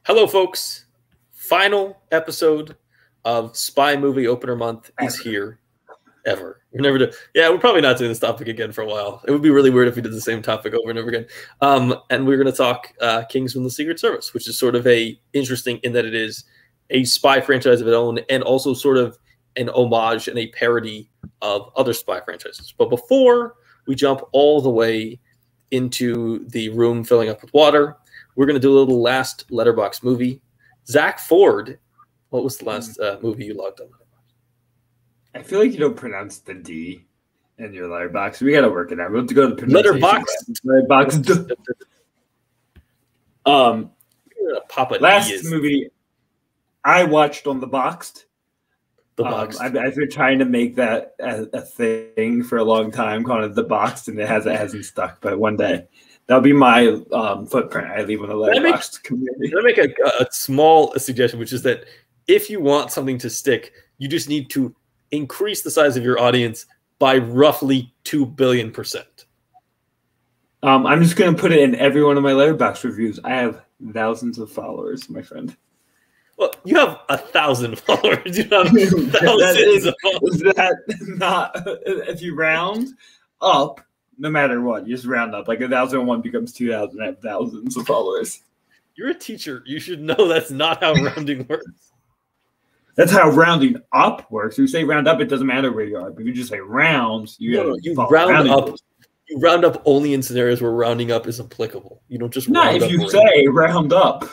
Hello, folks. Final episode of Spy Movie Opener Month is here. Ever. We're probably not doing this topic again for a while. It would be really weird if we did the same topic over and over again. And we're going to talk Kingsman: The Secret Service, which is sort of interesting in that it is a spy franchise of its own and also sort of an homage and a parody of other spy franchises. But before we jump all the way into the room filling up with water, we're going to do a little last Letterboxd movie. Zach Ford, what was the last movie you logged on? I feel like you don't pronounce the D in your Letterboxd. We got to work it out. We have to go to the pronunciation. Letterboxd. Last movie I watched on the Boxed. I've been trying to make that a thing for a long time, calling it the Boxed, and it hasn't stuck. But one day, that'll be my footprint I leave on the Letterboxd community. Can I make a small suggestion, which is that if you want something to stick, you just need to increase the size of your audience by roughly 2 billion%. I'm just going to put it in every one of my Letterboxd reviews. I have thousands of followers, my friend. Well, you have 1,000 followers. You have thousands of followers. Is that not, if you round up, no matter what, you just round up. Like 1,001 becomes 2,000. I have thousands of followers. You're a teacher. You should know that's not how rounding works. That's how rounding up works. You say round up, it doesn't matter where you are. But if you just say rounds, you round up. Rules. You round up only in scenarios where rounding up is applicable. You don't just round up. Not if you say round up.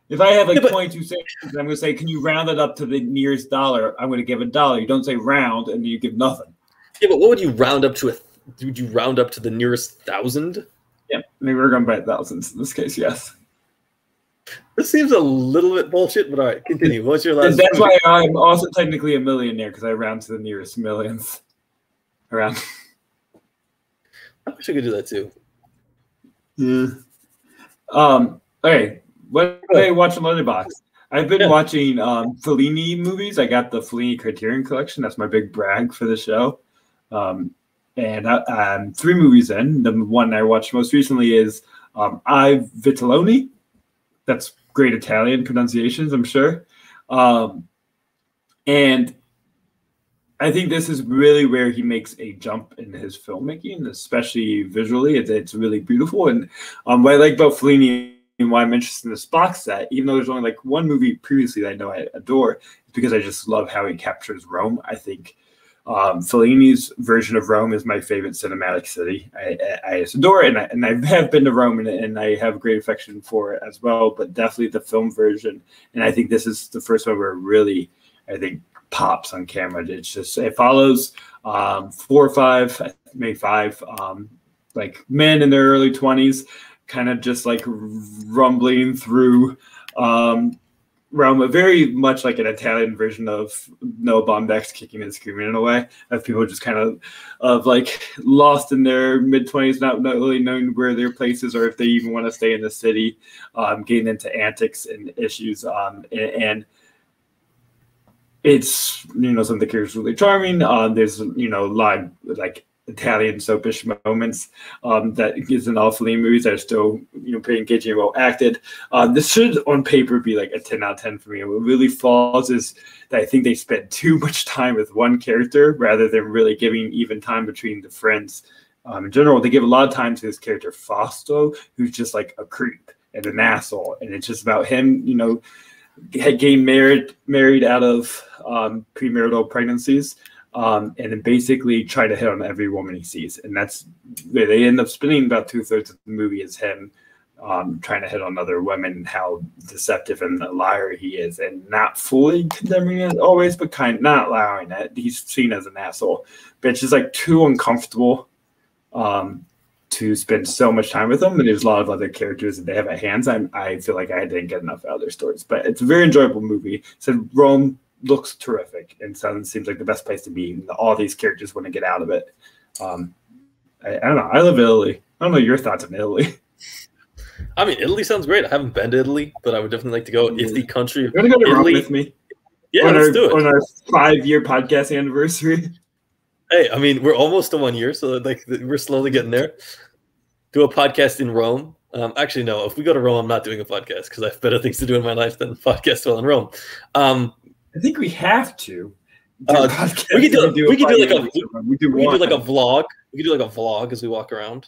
If I have 22 cents, I'm going to say, can you round it up to the nearest dollar? I'm going to give $1. You don't say round and you give nothing. Yeah, but what would you round up to? Would you round up to the nearest 1,000? Yeah, maybe we're going by thousands in this case, yes. This seems a little bit bullshit, but all right, continue. What's your last? That's why I'm also technically a millionaire, because I round to the nearest millions. Around. I wish I could do that too. Yeah. Okay. What did I watch on Letterboxd? I've been watching Fellini movies. I got the Fellini Criterion Collection. That's my big brag for the show. And I'm 3 movies in. The one I watched most recently is Vitali. That's great Italian pronunciations, I'm sure. And I think this is really where he makes a jump in his filmmaking, especially visually. It's really beautiful. And what I like about Fellini and why I'm interested in this box set, even though there's only like one movie previously that I know I adore, is because I just love how he captures Rome. I think Fellini's version of Rome is my favorite cinematic city. I just adore it, and I have been to Rome, and I have great affection for it as well, but definitely the film version. And I think this is the first one where it really, I think, pops on camera. It follows 4 or 5, maybe 5, like men in their early 20s, kind of just like rumbling through Rome, very much like an Italian version of Noah Baumbach's Kicking and Screaming in a way, of people just kind of like lost in their mid-20s, not really knowing where their place is or if they even want to stay in the city, getting into antics and issues. And it's, some of the characters really charming. There's, a lot of, like, Italian soapish moments that is in all Fellini movies that are still, pretty engaging and well acted. This should, on paper, be like a 10 out of 10 for me. What really falls is that I think they spent too much time with one character rather than really giving even time between the friends. In general, they give a lot of time to this character, Fausto, who's just like a creep and an asshole. And it's just about him, getting married out of premarital pregnancies. And then basically try to hit on every woman he sees. And that's where they end up spending about 2/3 of the movie is him trying to hit on other women and how deceptive and a liar he is, and not fully condemning it always, but kind of not allowing it. He's seen as an asshole. But it's just like too uncomfortable to spend so much time with them. And there's a lot of other characters that they have at hands. I feel like I didn't get enough out of their stories. But it's a very enjoyable movie. So Rome looks terrific, and seems like the best place to be. All these characters want to get out of it. I don't know. I love Italy. I don't know your thoughts on Italy. I mean, Italy sounds great. I haven't been to Italy, but I would definitely like to go. It's the country. You're going to go to Rome with me? Yeah, let's do it. On our 5-year podcast anniversary. Hey, I mean, we're almost to 1 year, so like we're slowly getting there. Do a podcast in Rome. Actually, no. If we go to Rome, I'm not doing a podcast because I have better things to do in my life than podcast while in Rome. I think we have to. We could do like a vlog. We could do like a vlog as we walk around.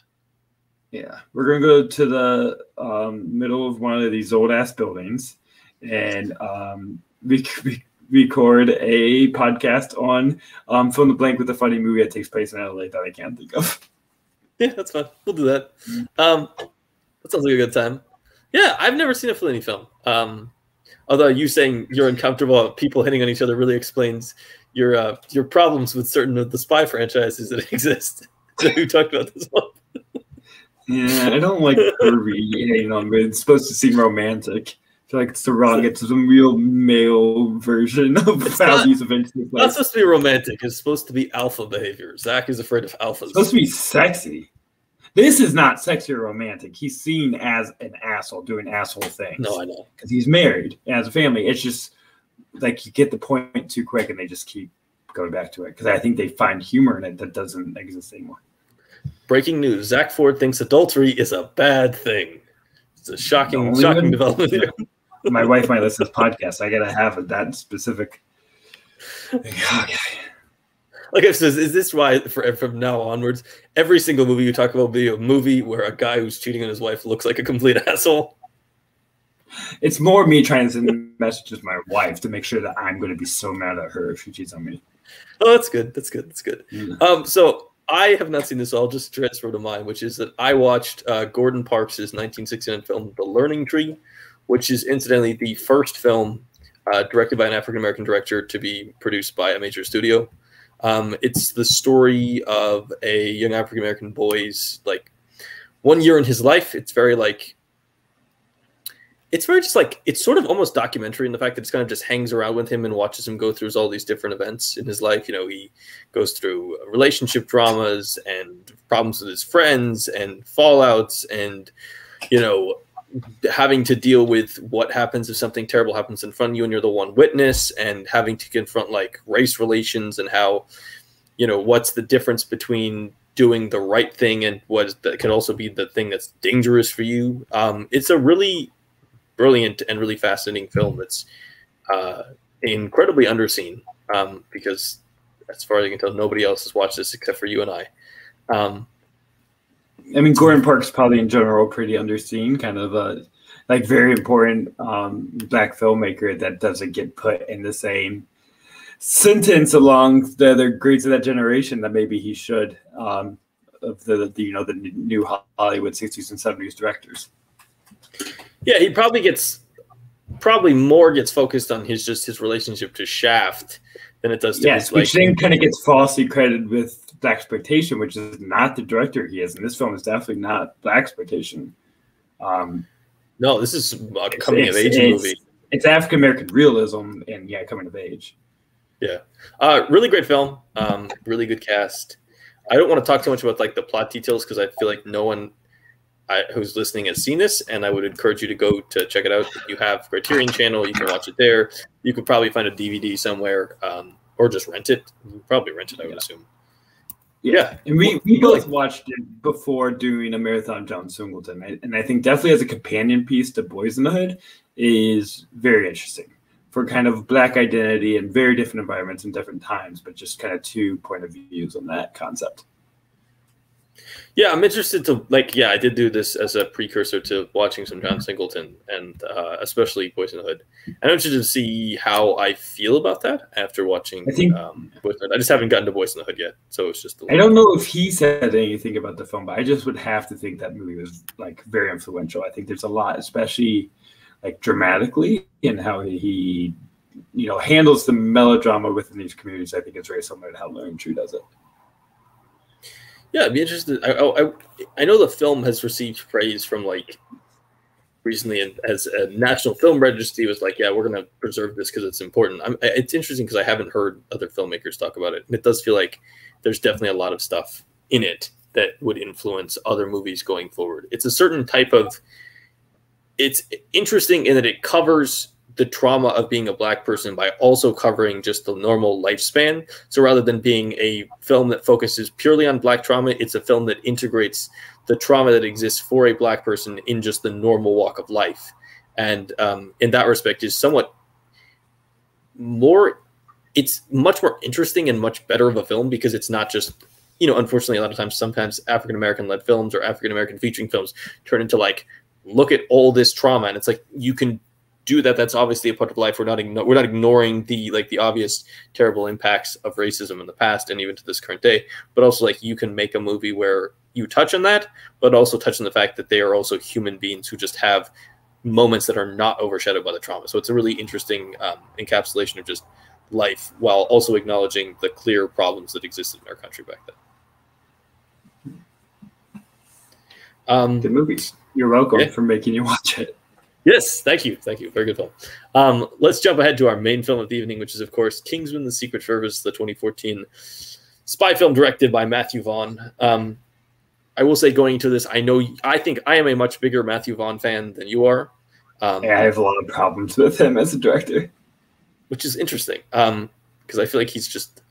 Yeah, we're gonna go to the middle of one of these old ass buildings and record a podcast on fill in the blank with a funny movie that takes place in LA that I can't think of. Yeah, that's fine. We'll do that. That sounds like a good time. Yeah, I've never seen a Fellini film. Although you saying you're uncomfortable with people hitting on each other really explains your problems with certain of the spy franchises that exist. So we talked about this one. Yeah, I don't like Kirby hitting on, but it's supposed to seem romantic. I feel like it's the wrong. It's a real male version of how these events take place. It's not supposed to be romantic. It's supposed to be alpha behavior. Zach is afraid of alphas. It's supposed to be sexy. This is not sexy or romantic. He's seen as an asshole doing asshole things. No, I know. Because he's married and has a family. It's just like you get the point too quick and they just keep going back to it. Because I think they find humor in it that doesn't exist anymore. Breaking news. Zach Ford thinks adultery is a bad thing. It's a shocking development here. My wife might listen to this podcast. I got to have that specific. Okay. Like I said, is this why from now onwards, every single movie you talk about will be a movie where a guy who's cheating on his wife looks like a complete asshole? It's more me trying to send messages to my wife to make sure that I'm going to be so mad at her if she cheats on me. Oh, that's good. That's good. That's good. Mm. So I have not seen this, so I'll just transfer to mine, which is that I watched Gordon Parks' 1969 film, The Learning Tree, which is incidentally the first film directed by an African-American director to be produced by a major studio. It's the story of a young African-American boy's, like, 1 year in his life. It's very it's sort of almost documentary in the fact that it's kind of just hangs around with him and watches him go through all these different events in his life. You know, he goes through relationship dramas and problems with his friends and fallouts and, you know, having to deal with what happens if something terrible happens in front of you and you're the one witness, and having to confront like race relations and how, you know, what's the difference between doing the right thing and what that can also be the thing that's dangerous for you. It's a really brilliant and really fascinating film that's incredibly underseen because as far as I can tell, nobody else has watched this except for you and I. I mean, Gordon Parks probably in general pretty underseen, kind of a like very important black filmmaker that doesn't get put in the same sentence along the other greats of that generation that maybe he should of the new Hollywood 60s and 70s directors. Yeah, he probably more gets focused on his relationship to Shaft than it does to his, which then kind of gets falsely credited with Blaxploitation, which is not the director he is, and this film is definitely not Blaxploitation. No, this is a coming of age movie. It's African American realism and coming of age. Yeah, really great film. Really good cast. I don't want to talk too much about like the plot details because I feel like no one who's listening has seen this, and I would encourage you to go to check it out. If you have Criterion Channel, you can watch it there. You could probably find a DVD somewhere, or just rent it. You can probably rent it, I would assume. Yeah, and we both watched it before doing a marathon John Singleton, and I think definitely as a companion piece to Boys in the Hood is very interesting for kind of black identity and very different environments and different times, but just kind of two point of views on that concept. Yeah, I'm interested to I did do this as a precursor to watching some John Singleton and especially Boys in the Hood. I'm interested to see how I feel about that after watching Boys in the Hood. I just haven't gotten to Boys in the Hood yet, so it's just I don't know if he said anything about the film, but I just would have to think that movie was like very influential. I think there's a lot, especially like dramatically, in how he handles the melodrama within these communities. I think it's very similar to how Learning Tree does it. Yeah, I'd be interested. I know the film has received praise from recently as a National Film Registry was like, yeah, we're going to preserve this because it's important. It's interesting because I haven't heard other filmmakers talk about it. And it does feel like there's definitely a lot of stuff in it that would influence other movies going forward. It's a certain type of, it's interesting in that it covers the trauma of being a black person by also covering just the normal lifespan. So rather than being a film that focuses purely on black trauma, it's a film that integrates the trauma that exists for a Black person in just the normal walk of life. And in that respect is somewhat more, it's much more interesting and much better of a film because it's not just, you know, unfortunately, a lot of times, sometimes African-American led films or African-American featuring films turn into like, look at all this trauma. And it's like, you can do that. That's obviously a part of life. We're not ignoring the obvious terrible impacts of racism in the past and even to this current day, but also like you can make a movie where you touch on that, but also touch on the fact that they are also human beings who just have moments that are not overshadowed by the trauma. So it's a really interesting encapsulation of just life while also acknowledging the clear problems that existed in our country back then. Good movies. You're welcome for making you watch it. Yes, thank you. Very good film. Let's jump ahead to our main film of the evening, which is, of course, Kingsman: The Secret Service, the 2014 spy film directed by Matthew Vaughn. I will say, going into this, I think I am a much bigger Matthew Vaughn fan than you are. I have a lot of problems with him as a director, which is interesting because I feel like he's just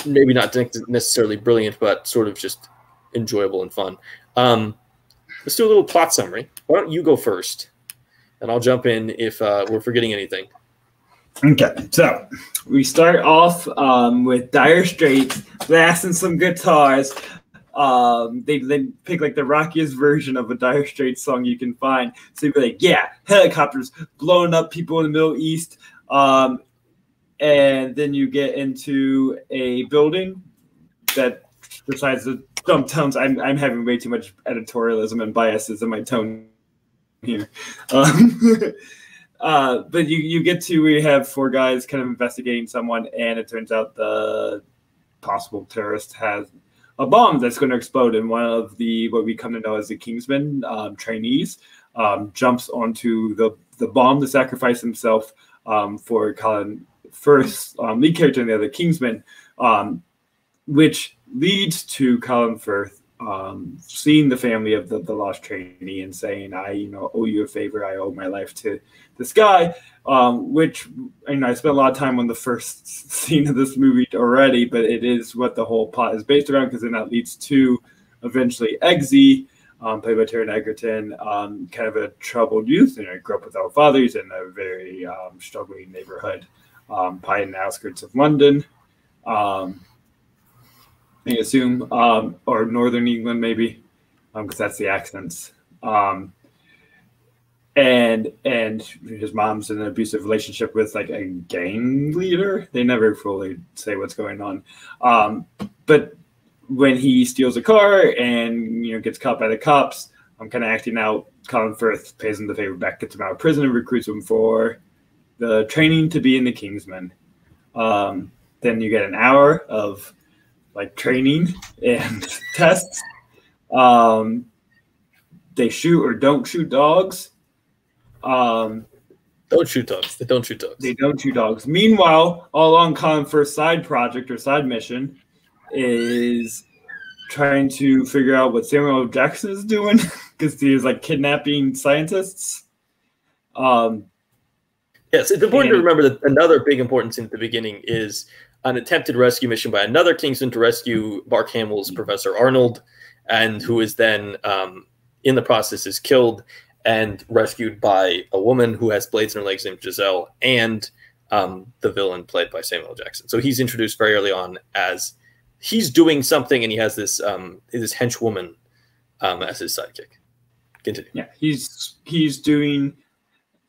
maybe not necessarily brilliant, but sort of just enjoyable and fun. Let's do a little plot summary. Why don't you go first, and I'll jump in if we're forgetting anything. Okay, so we start off with Dire Straits blasting some guitars. They pick like the rockiest version of a Dire Straits song you can find. So you'd be like, yeah, helicopters blowing up people in the Middle East. And then you get into a building that, besides the dumb tones, I'm having way too much editorialism and biases in my tone here. But you get to, we have four guys kind of investigating someone, and it turns out the possible terrorist has a bomb that's going to explode, and one of the, what we come to know as the Kingsman trainees, jumps onto the bomb to sacrifice himself for Colin Firth's lead character in the other Kingsman, which leads to Colin Firth seeing the family of the lost trainee and saying, I owe you a favor. I owe my life to this guy, which I spent a lot of time on the first scene of this movie already, but it is what the whole plot is based around, because then that leads to eventually Eggsy, played by Taron Egerton, kind of a troubled youth. Grew up without father. He's in a very struggling neighborhood, probably in the outskirts of London. I assume, or Northern England maybe, because that's the accents. And his mom's in an abusive relationship with like a gang leader. They never fully say what's going on. But when he steals a car and gets caught by the cops, I'm kind of acting out. Colin Firth pays him the favor back, gets him out of prison, and recruits him for the training to be in the Kingsman. Then you get an hour of like training and tests. They shoot or don't shoot dogs. Don't shoot dogs. They don't shoot dogs. They don't shoot dogs. Meanwhile, all along, Colin Firth's side project or side mission is trying to figure out what Samuel L. Jackson is doing, because he's like kidnapping scientists. Yes, it's important to remember that another big important scene at the beginning is an attempted rescue mission by another Kingsman to rescue Mark Hamill's Professor Arnold, and who is then in the process is killed and rescued by a woman who has blades in her legs named Giselle, and the villain played by Samuel L. Jackson. So he's introduced very early on as he's doing something, and he has this henchwoman as his sidekick. Continue. Yeah, he's doing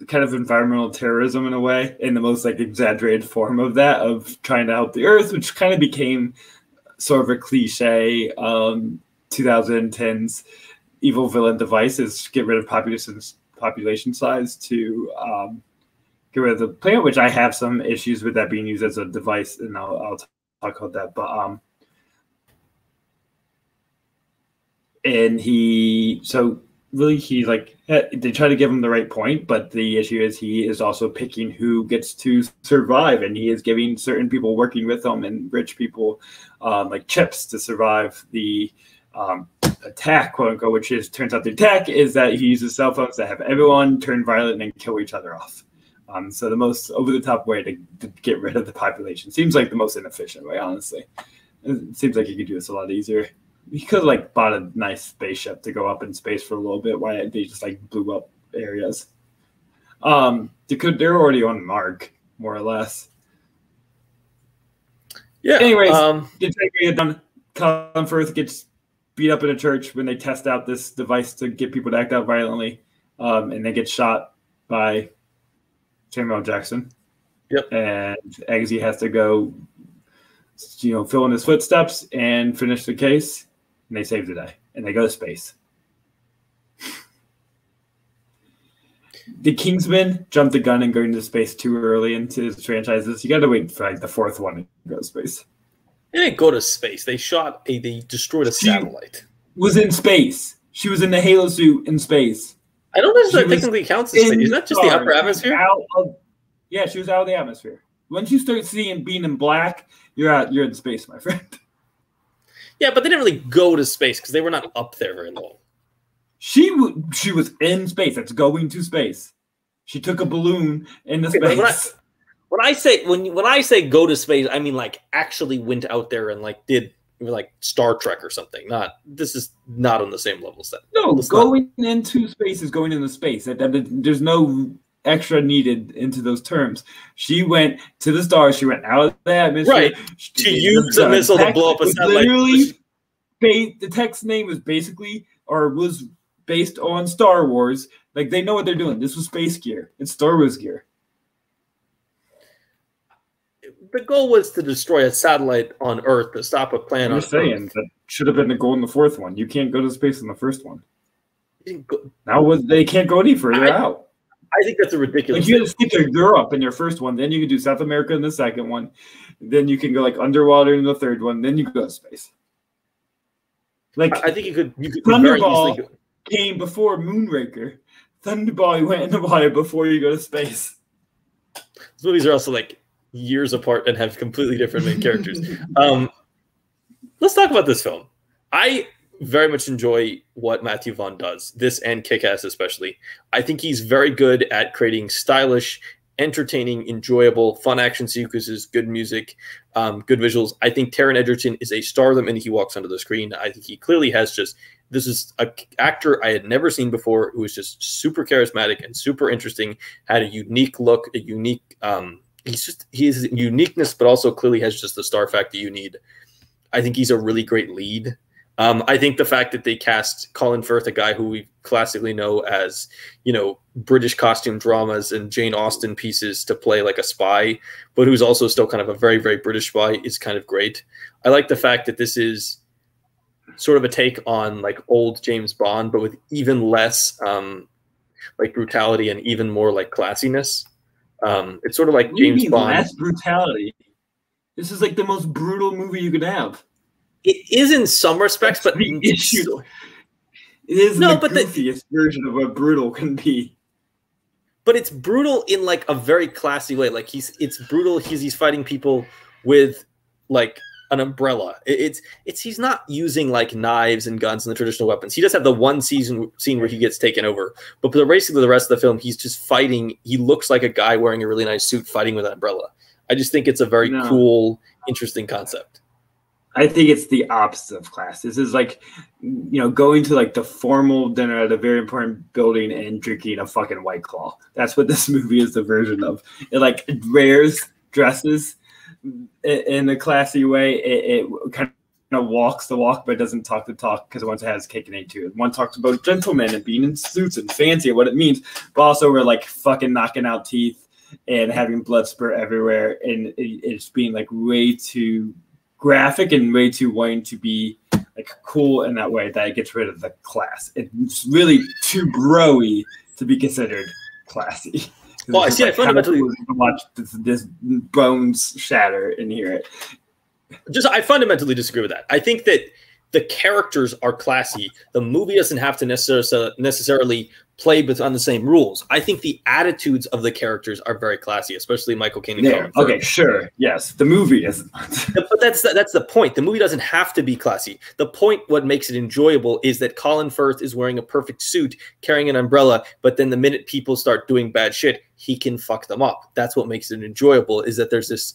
kind of environmental terrorism in a way, in the most like exaggerated form of that, of trying to help the earth, which kind of became sort of a cliche 2010s evil villain device, is get rid of population size to get rid of the planet, which I have some issues with that being used as a device, and I'll talk about that. But and he like, they try to give him the right point, but the issue is he is also picking who gets to survive, and he is giving certain people working with him and rich people like chips to survive the attack, quote unquote, which turns out the attack is that he uses cell phones that have everyone turn violent and kill each other off. So the most over-the-top way to get rid of the population seems like the most inefficient way, honestly. It seems like you could do this a lot easier. He could have like bought a nice spaceship to go up in space for a little bit. Why they just like blew up areas? They're already on Mark, more or less. Yeah. Anyways, Colin Firth gets beat up in a church when they test out this device to get people to act out violently, and they get shot by Samuel Jackson. Yep. And Eggsy has to go, fill in his footsteps and finish the case. And they save the day, and they go to space. The Kingsman jumped the gun and go into space too early into his franchises. You got to wait for like the fourth one to go to space. They didn't go to space. They destroyed a satellite. Was in space. She was in the Halo suit in space. I don't know if that technically counts as space. Isn't that just the upper atmosphere? Yeah, she was out of the atmosphere. Once you start being in black, you're in space, my friend. Yeah, but they didn't really go to space because they were not up there very long. She was in space. That's going to space. She took a balloon into space. When I say go to space, I mean like actually went out there and like did like Star Trek or something. This is not on the same level set. No, going into space is going into space. There's no extra needed into those terms. She went to the stars. She went out of the atmosphere. Right. She used a missile to blow up a satellite. Literally, the text name was was based on Star Wars. Like they know what they're doing. This was space gear. It's Star Wars gear. The goal was to destroy a satellite on Earth to stop a plan on Earth. That should have been the goal in the fourth one. You can't go to space in the first one. Now they can't go any further out. I think that's a ridiculous. Like you had to skip to Europe in your first one, then you can do South America in the second one, then you can go like underwater in the third one, then you go to space. Like I think you could Thunderball came before Moonraker. Thunderball went in the water before you go to space. These movies are also like years apart and have completely different main characters. Let's talk about this film. I very much enjoy what Matthew Vaughn does, this and Kick-Ass especially. I think he's very good at creating stylish, entertaining, enjoyable, fun action sequences, good music, good visuals. I think Taron Egerton is a star the minute he walks onto the screen. I think he clearly has this is an actor I had never seen before who was just super charismatic and super interesting, had a unique look, a unique he has uniqueness, but also clearly has just the star factor you need. I think he's a really great lead. I think the fact that they cast Colin Firth, a guy who we classically know as, British costume dramas and Jane Austen pieces to play like a spy, but who's also still kind of a very, very British spy, is kind of great. I like the fact that this is sort of a take on like old James Bond, but with even less like brutality and even more like classiness. It's sort of like James Bond. Less brutality. This is like the most brutal movie you could have. It is in some respects, but the issue. It is the goofiest version of what brutal can be. But it's brutal in like a very classy way. Like it's brutal. He's fighting people with like an umbrella. He's not using like knives and guns and the traditional weapons. He does have the one scene where he gets taken over, but for basically the rest of the film, he's just fighting. He looks like a guy wearing a really nice suit fighting with an umbrella. I just think it's a very cool, interesting concept. I think it's the opposite of class. This is like, going to like the formal dinner at a very important building and drinking a fucking White Claw. That's what this movie is the version of. It like wears dresses in a classy way. It kind of walks the walk, but doesn't talk the talk because it wants to have its cake and eat too. One talks about gentlemen and being in suits and fancy and what it means, but also we're like fucking knocking out teeth and having blood spurt everywhere, and it's being like way too graphic and way too wanting to be like cool in that way that it gets rid of the class. It's really too bro-y to be considered classy. Well, I see. I fundamentally watch this bones shatter and hear it. I fundamentally disagree with that. I think that the characters are classy. The movie doesn't have to necessarily play on the same rules. I think the attitudes of the characters are very classy, especially Michael Caine and Colin Firth. Okay, sure. Yes, the movie isn't. But that's the point. The movie doesn't have to be classy. The point, what makes it enjoyable, is that Colin Firth is wearing a perfect suit, carrying an umbrella, but then the minute people start doing bad shit, he can fuck them up. That's what makes it enjoyable, is that there's this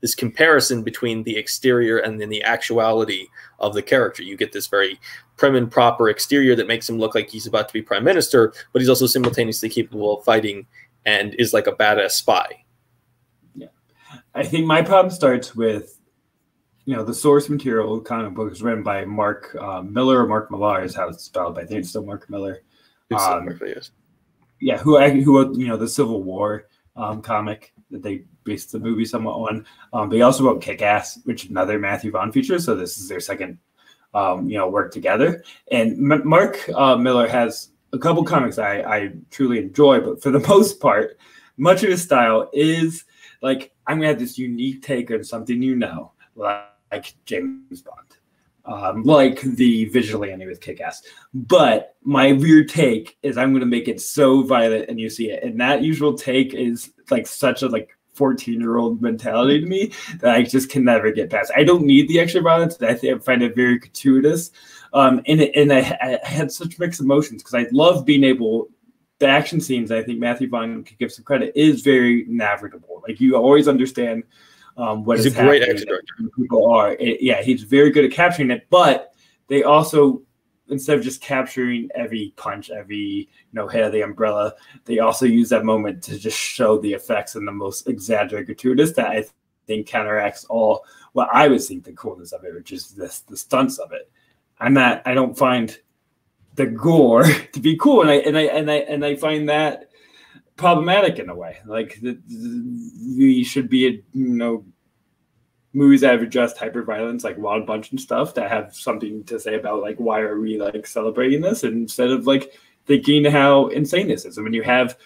this comparison between the exterior and then the actuality of the character. You get this very prim and proper exterior that makes him look like he's about to be prime minister, but he's also simultaneously capable of fighting and is like a badass spy. Yeah, I think my problem starts with, the source material comic book is written by Mark Miller, or Mark Millar is how it's spelled, but I think it's still Mark Miller. Yeah, who wrote, the Civil War comic that they based the movie somewhat on. But he also wrote Kick-Ass, which is another Matthew Vaughn feature. So this is their second, work together. And Mark Miller has a couple comics I truly enjoy, but for the most part, much of his style is like, I'm going to have this unique take on something, like James Bond, like the Vigilante with Kick-Ass. But my weird take is I'm going to make it so violent and you see it. And that usual take is like such a 14-year-old mentality to me that I just can never get past. I don't need the extra violence. I find it very gratuitous. And I had such mixed emotions because I love being able, the action scenes, I think Matthew Vaughn could give some credit, is very navigable. Like you always understand what he's is a great happening. action director. People are, he's very good at capturing it. But they also, instead of just capturing every punch, every hit of the umbrella, they also use that moment to just show the effects in the most exaggerated, gratuitous that I think counteracts all what I would think the coolness of it, which is the stunts of it. I don't find the gore to be cool, and I find that problematic in a way. Like we should be, movies that have addressed hyperviolence, like Wild Bunch and stuff, that have something to say about like why are we like celebrating this, instead of like thinking how insane this is. And when you have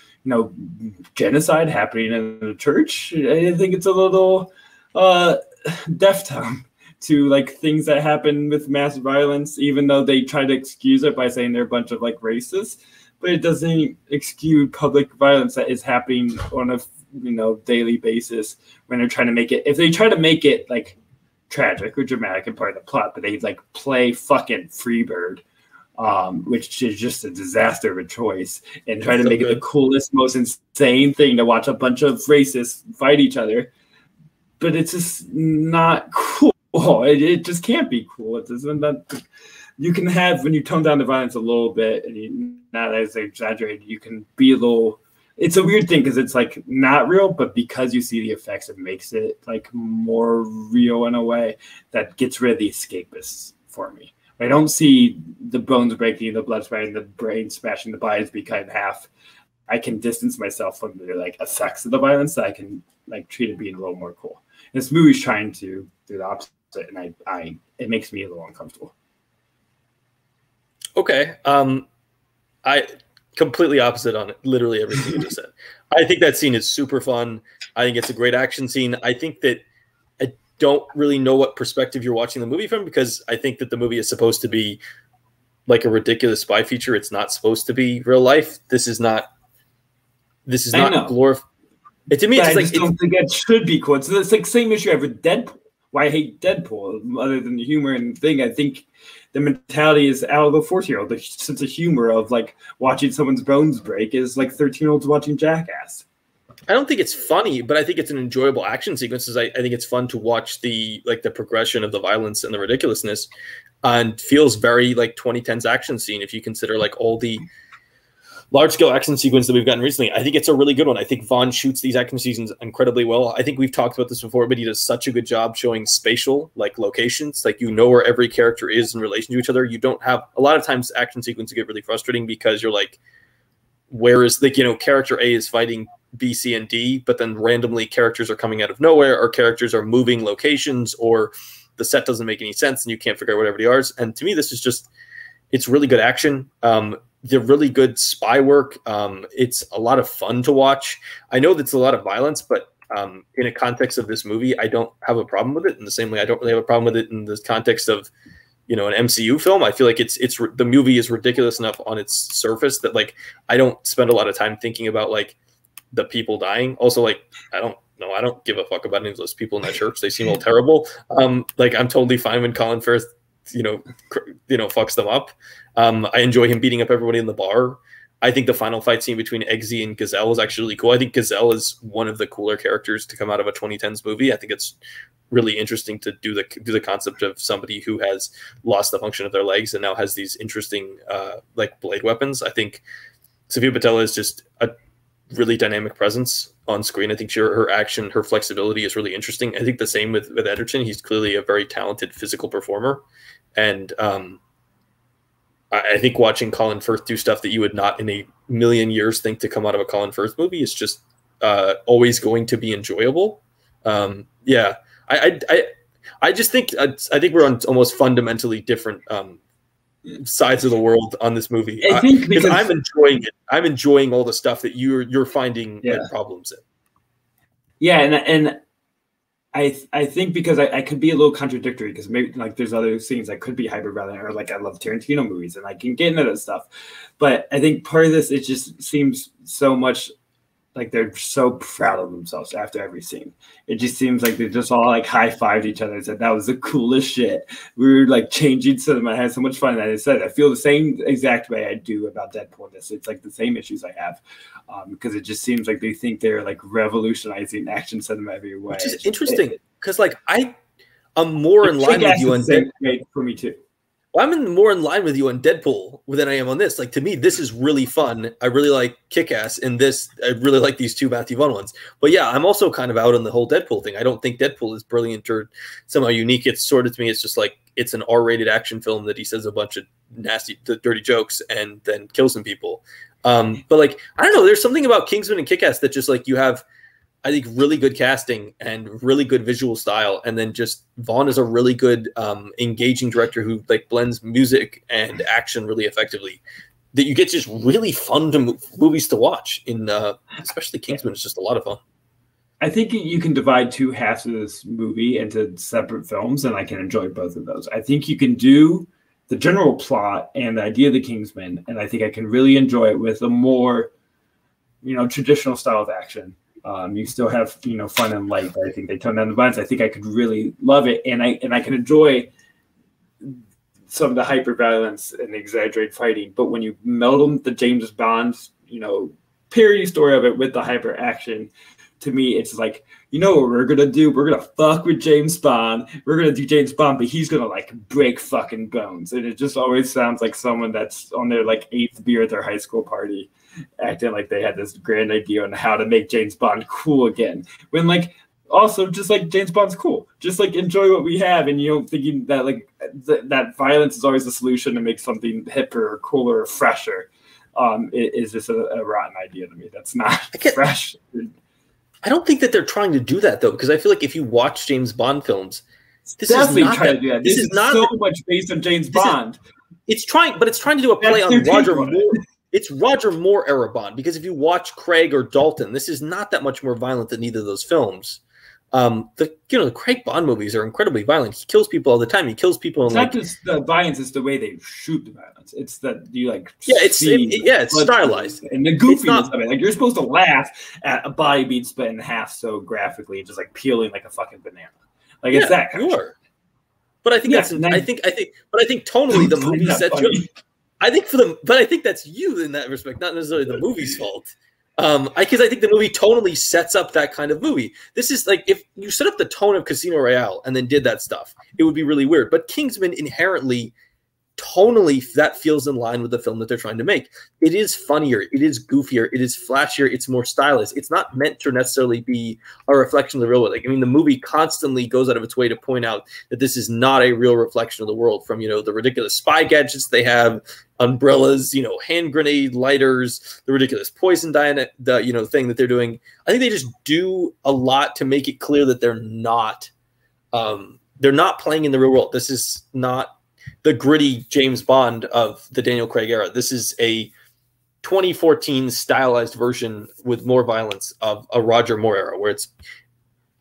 genocide happening in a church, I think it's a little deaf tongue to like things that happen with mass violence, even though they try to excuse it by saying they're a bunch of like racists, but it doesn't excuse public violence that is happening on a daily basis when they're trying to make it. If they try to make it like tragic or dramatic and part of the plot, but they like play fucking Freebird, which is just a disaster of a choice, and try to make it the coolest, most insane thing to watch a bunch of racists fight each other, but it's just not cool. It just can't be cool. It doesn't. You can have, when you tone down the violence a little bit and you not as exaggerated, you can be a little. It's a weird thing because it's like not real, but because you see the effects, it makes it like more real in a way that gets rid of the escapists for me. I don't see the bones breaking, the blood spreading, the brain smashing, the bodies being cut in half. I can distance myself from the like effects of the violence. That I can like treat it being a little more cool. This movie's trying to do the opposite, and it makes me a little uncomfortable. Okay, I completely opposite on it. Literally everything you just said. I think that scene is super fun. I think it's a great action scene. I think that I don't really know what perspective you're watching the movie from, because I think that the movie is supposed to be like a ridiculous spy feature. It's not supposed to be real life. This is not glorified. To me, I just don't think it should be cool. It's like same issue I have with Deadpool. Why I hate Deadpool, other than the humor and thing. I think the mentality is out of the 14-year-old. The sense of humor of like watching someone's bones break is like 13-year-olds watching Jackass. I don't think it's funny, but I think it's an enjoyable action sequences. I think it's fun to watch the progression of the violence and the ridiculousness, and feels very like 2010s action scene if you consider like all the large-scale action sequence that we've gotten recently. I think it's a really good one. I think Vaughn shoots these action scenes incredibly well. I think we've talked about this before, but he does such a good job showing spatial like locations. Like where every character is in relation to each other. You don't have a lot of times action sequences get really frustrating because you're like, where is character A is fighting B, C, and D, but then randomly characters are coming out of nowhere, or characters are moving locations, or the set doesn't make any sense and you can't figure out what everybody are. And to me, this is just, it's really good action. They're really good spy work. It's a lot of fun to watch. I know that's a lot of violence, but in a context of this movie, I don't have a problem with it. In the same way, I don't really have a problem with it in the context of, an MCU film. I feel like the movie is ridiculous enough on its surface that like I don't spend a lot of time thinking about like the people dying. Also, like I don't give a fuck about any of those people in that church. They seem all terrible. Like I'm totally fine when Colin Firth fucks them up. I enjoy him beating up everybody in the bar. I think the final fight scene between Eggsy and Gazelle is actually really cool. I think Gazelle is one of the cooler characters to come out of a 2010s movie. I think it's really interesting to do the concept of somebody who has lost the function of their legs and now has these interesting like blade weapons. I think Sofia Boutella is just a really dynamic presence on screen. I think her action, her flexibility is really interesting. I think the same with Edgerton. He's clearly a very talented physical performer. And I think watching Colin Firth do stuff that you would not in a million years think to come out of a Colin Firth movie is just always going to be enjoyable. Yeah, I just think I think we're on almost fundamentally different sides of the world on this movie. I think because I'm enjoying it. I'm enjoying all the stuff that you're finding like, problems in. Yeah, and I think because I could be a little contradictory because maybe like there's other scenes that could be hyper violent or like I love Tarantino movies and I can get into that stuff, but I think part of this it just seems so much like they're so proud of themselves after every scene. It just seems like they just all like high-fived each other and said that was the coolest shit. We were like changing cinema. I had so much fun. And I said I feel the same exact way I do about Deadpool. It's like the same issues I have because it just seems like they think they're like revolutionizing action cinema every way. Which is interesting because like I'm more in line with you on Deadpool for me too. Well, I'm more in line with you on Deadpool than I am on this. Like, to me, this is really fun. I really like Kick-Ass, and this, I really like these two Matthew Vaughn ones. But yeah, I'm also kind of out on the whole Deadpool thing. I don't think Deadpool is brilliant or somehow unique. It's sort of, to me, it's just like, it's an R-rated action film that he says a bunch of nasty, dirty jokes and then kills some people. But like, I don't know, there's something about Kingsman and Kick-Ass that just like, you have, I think, really good casting and really good visual style. And then just Vaughn is a really good, engaging director who like blends music and action really effectively. That you get just really fun movies to watch. In especially Kingsman is just a lot of fun. I think you can divide two halves of this movie into separate films, and I can enjoy both of those. I think you can do the general plot and the idea of the Kingsman, and I think I can really enjoy it with a more, traditional style of action. You still have, fun and light, but I think they tone down the violence. I think I could really love it. And I can enjoy some of the hyper violence and exaggerated fighting. But when you meld the James Bond, parody story of it with the hyper action, to me, it's like, what we're going to do? We're going to fuck with James Bond. We're going to do James Bond, but he's going to like break fucking bones. And it just always sounds like someone that's on their like 8th beer at their high school party, acting like they had this grand idea on how to make James Bond cool again. When like also just like James Bond's cool, just like enjoy what we have, and thinking that like that violence is always the solution to make something hipper or cooler or fresher. Is just a rotten idea to me. That's not fresh. I don't think that they're trying to do that though, because I feel like if you watch James Bond films, this is not trying to do that. This is not so much based on James Bond. It's trying to do a play on Roger Moore. It's Roger Moore era Bond, because if you watch Craig or Dalton, this is not that much more violent than either of those films. The Craig Bond movies are incredibly violent. He kills people all the time. He kills people. It's not just the violence; it's the way they shoot the violence. It's that you like. Yeah, it's stylized and the goofiness of it. Like you're supposed to laugh at a body being split in half so graphically, and just like peeling like a fucking banana. Like it's that kind of shit. But I think I think tonally the movie sets you up. I think that's you in that respect, not necessarily the movie's fault. Because I think the movie tonally sets up that kind of movie. This is like, if you set up the tone of Casino Royale and then did that stuff, it would be really weird. But Kingsman inherently, tonally, that feels in line with the film that they're trying to make. It is funnier, it is goofier, it is flashier, it's more stylized. It's not meant to necessarily be a reflection of the real world. Like, I mean, the movie constantly goes out of its way to point out that this is not a real reflection of the world, from, the ridiculous spy gadgets they have, umbrellas, hand grenade lighters, the ridiculous poison thing that they're doing. I think they just do a lot to make it clear that they're not playing in the real world. This is not the gritty James Bond of the Daniel Craig era. This is a 2014 stylized version with more violence of a Roger Moore era, where it's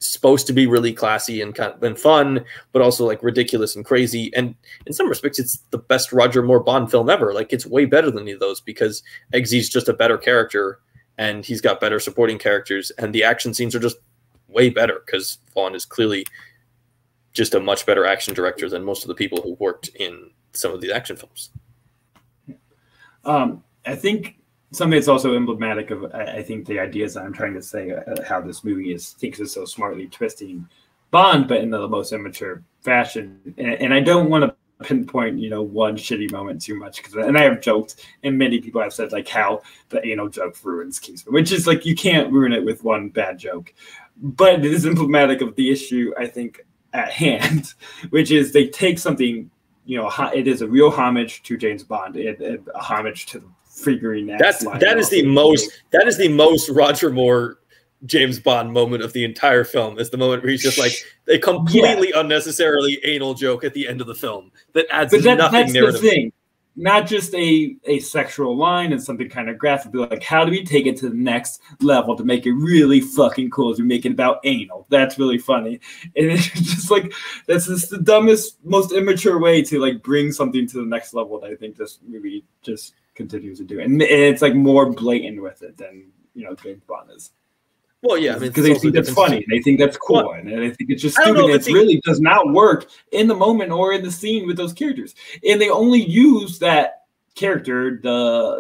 supposed to be really classy and kind of fun, but also like ridiculous and crazy. And in some respects, it's the best Roger Moore Bond film ever. Like, it's way better than any of those, because Eggsy's just a better character and he's got better supporting characters, and the action scenes are just way better because Vaughn is clearly just a much better action director than most of the people who worked in some of these action films. I think something that's also emblematic of, I think, the ideas that I'm trying to say, how this movie thinks is so smartly twisting Bond, but in the most immature fashion. And I don't want to pinpoint, one shitty moment too much, and I have joked, and many people have said like how the anal joke ruins Kingsman, which is like you can't ruin it with one bad joke, but it is emblematic of the issue I think at hand, which is they take something, it is a real homage to James Bond, a homage to the figuring that is the most Roger Moore James Bond moment of the entire film, is the moment where he's just like a completely unnecessarily anal joke at the end of the film that adds nothing narrative. That's the thing. Not just a sexual line and something kind of graphic, but like, how do we take it to the next level to make it really fucking cool as we make it about anal? That's really funny. And it's just like, that's just the dumbest, most immature way to like bring something to the next level that I think this movie just continues to do. And it's like more blatant with it than, James Bond is. Well, yeah, because they think that's funny. They think that's cool. Well, and I think it's just stupid. It really does not work in the moment or in the scene with those characters. And they only use that character,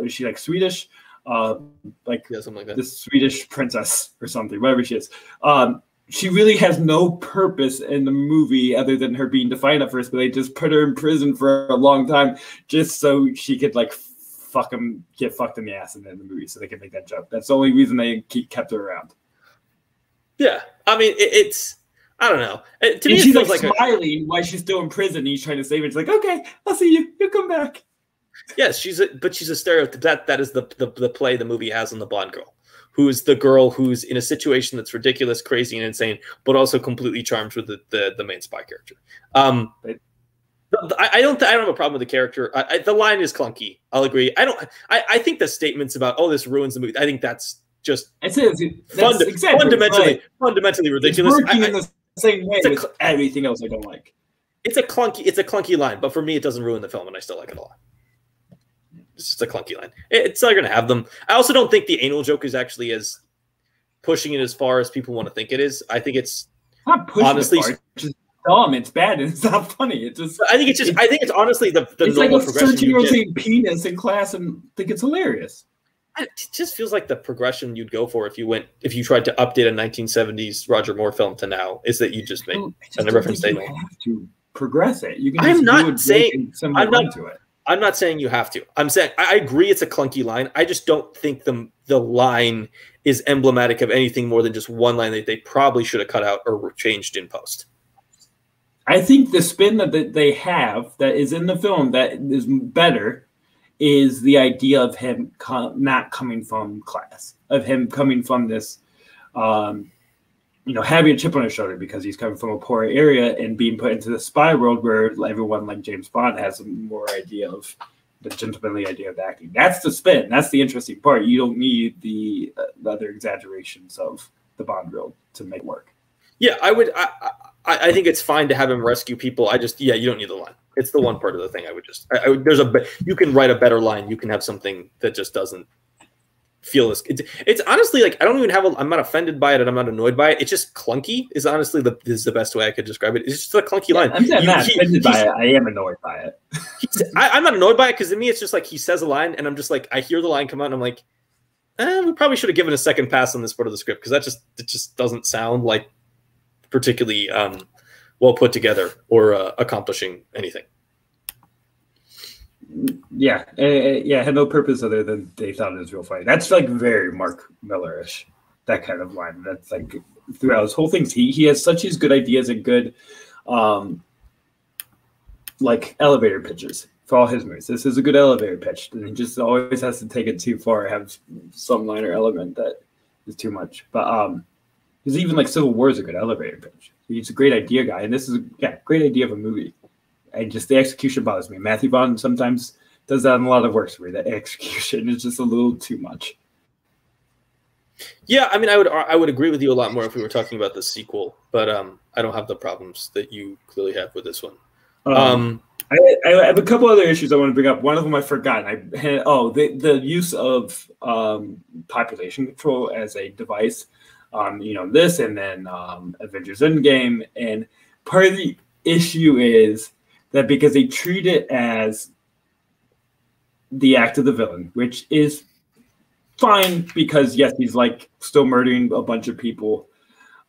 is she like Swedish? Something like that. This Swedish princess or something, whatever she is. She really has no purpose in the movie other than her being defiant at first, but they just put her in prison for a long time just so she could like get fucked in the ass in the movie so they can make that joke. That's the only reason they kept her around. Yeah, I mean, it's I don't know. To me, she's like smiling while she's still in prison. And he's trying to save her. It's like, okay, I'll see you. You'll come back. Yes, she's a stereotype. That is the play the movie has on the Bond girl, who is the girl who's in a situation that's ridiculous, crazy, and insane, but also completely charmed with the main spy character. I don't have a problem with the character. The line is clunky. I'll agree. I think the statements about this ruins the movie. I think that's just fundamentally ridiculous. It's working in the same way with everything else I don't like. It's a clunky line, but for me, it doesn't ruin the film, and I still like it a lot. It's just a clunky line. It's not going to have them. I also don't think the anal joke is actually as pushing it as far as people want to think it is. I think it's not pushing honestly it far. It's just dumb. It's bad, and it's not funny. I think it's honestly the it's normal like a progression. 13-year-old saying penis in class and think it's hilarious. It just feels like the progression you'd go for if you tried to update a 1970s Roger Moore film to now, is that you just make a reference to anal. You have to progress it. You can. I'm not saying you have to. I'm saying I agree it's a clunky line. I just don't think the line is emblematic of anything more than just one line that they probably should have cut out or changed in post. I think the spin that they have that is in the film that is better is the idea of him not coming from class, of him coming from this, having a chip on his shoulder because he's coming from a poor area and being put into the spy world where everyone like James Bond has a more idea of the gentlemanly idea of acting. That's the spin. That's the interesting part. You don't need the other exaggerations of the Bond world to make it work. Yeah, I think it's fine to have him rescue people. You don't need the line. It's the one part of the thing you can write a better line. You can have something that just doesn't feel as it's honestly like I don't even have I'm not offended by it and I'm not annoyed by it. It's just clunky is honestly the best way I could describe it. It's just a clunky line. I'm not offended by it. I am annoyed by it. I'm not annoyed by it because to me it's just like he says a line and I'm just like I hear the line come out and I'm like, we probably should have given a second pass on this part of the script because it just doesn't sound like particularly well put together or accomplishing anything. Yeah, had no purpose other than they thought it was real funny. That's like very Mark Miller-ish, that kind of line. That's like throughout his whole things. He has such good ideas and good like elevator pitches for all his movies. This is a good elevator pitch. And he just always has to take it too far, have some minor element that is too much. But because even like Civil War is a good elevator pitch. He's a great idea guy, and this is a great idea of a movie. And just the execution bothers me. Matthew Vaughn sometimes does that in a lot of works where the execution is just a little too much. Yeah, I mean, I would agree with you a lot more if we were talking about the sequel, but I don't have the problems that you clearly have with this one. I have a couple other issues I want to bring up. One of them I forgot. The use of population control as a device. This and then Avengers Endgame. And part of the issue is that because they treat it as the act of the villain, which is fine because yes, he's like still murdering a bunch of people,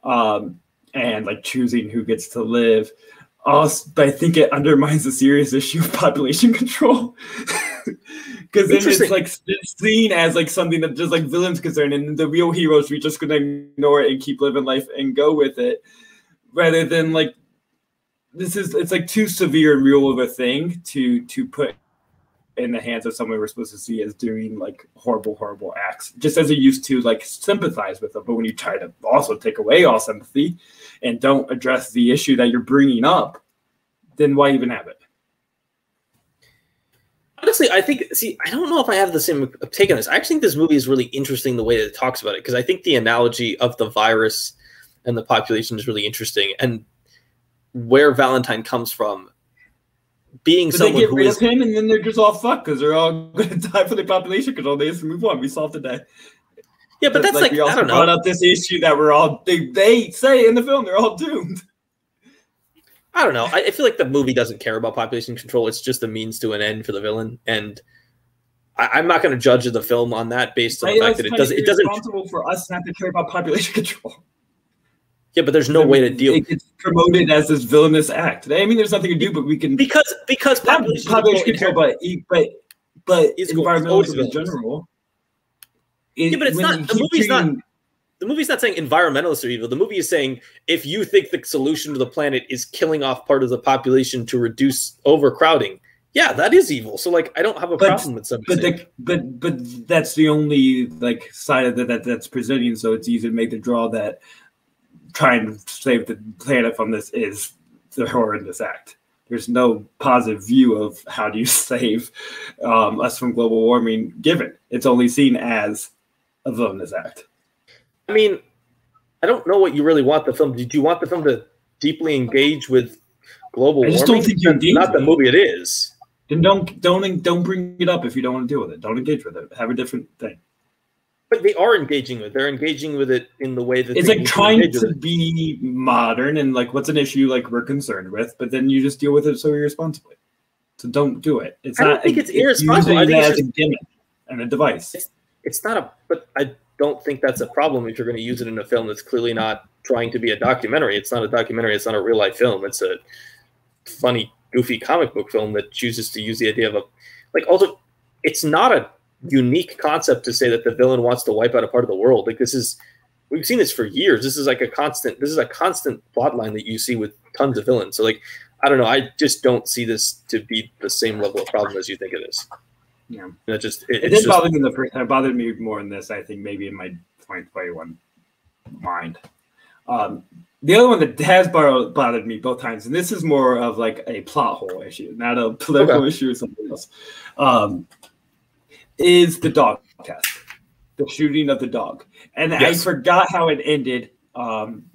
and like choosing who gets to live. Also, but I think it undermines the serious issue of population control. Because then it's like it's seen as like something that just like villains concerned, and the real heroes we just gonna ignore it and keep living life and go with it, rather than like it's like too severe and real of a thing to put in the hands of someone we're supposed to see as doing like horrible acts, just as a used to like sympathize with them. But when you try to also take away all sympathy and don't address the issue that you're bringing up, then why even have it? Honestly, I don't know if I have the same take on this. I actually think this movie is really interesting the way that it talks about it, because I think the analogy of the virus and the population is really interesting, and where Valentine comes from, being someone they get who rid is of him, and then they're just all fucked because they're all going to die for the population control. They just move on. We solved the day. Yeah, but that's like we also I don't know. brought up this issue that we're all they say in the film they're all doomed. I don't know. I feel like the movie doesn't care about population control. It's just a means to an end for the villain, and I'm not going to judge the film on that based on the fact that it doesn't. Responsible for us not to care about population control. Yeah, but there's no way to deal. It's promoted as this villainous act. I mean, there's nothing to do, but we can because population control, but environmentalism in general. Yeah, but it's not the movie's not. The movie's not saying environmentalists are evil. The movie is saying if you think the solution to the planet is killing off part of the population to reduce overcrowding, yeah, that is evil. So like, I don't have a problem with something. But that's the only like side of that's presenting. So it's easy to make the draw that trying to save the planet from this is the horrendous act. There's no positive view of how do you save us from global warming. Given it's only seen as a villainous act. I mean, I don't know what you really want the film. Did you want the film to deeply engage with global warming? I just don't think you engage. Not the movie it is. Then don't bring it up if you don't want to deal with it. Don't engage with it. Have a different thing. But they are engaging with it. They're engaging with it in the way that it's like trying to be modern and like what's an issue like we're concerned with, but then you just deal with it so irresponsibly. So don't do it. It's I don't think it's irresponsible. I think it's just a gimmick and a device. It's not a. But I don't think that's a problem if you're going to use it in a film that's clearly not trying to be a documentary. It's not a documentary. It's not a real life film. It's a funny, goofy comic book film that chooses to use the idea of also, it's not a unique concept to say that the villain wants to wipe out a part of the world. Like we've seen this for years. This is a constant plot line that you see with tons of villains. So like, I don't know. I just don't see this to be the same level of problem as you think it is. Yeah, it did bother me it bothered me more in this. I think maybe in my 2021 mind. The other one that has bothered me both times, and this is more of like a plot hole issue, not a political issue or something else, is the dog test, the shooting of the dog. And yes. I forgot how it ended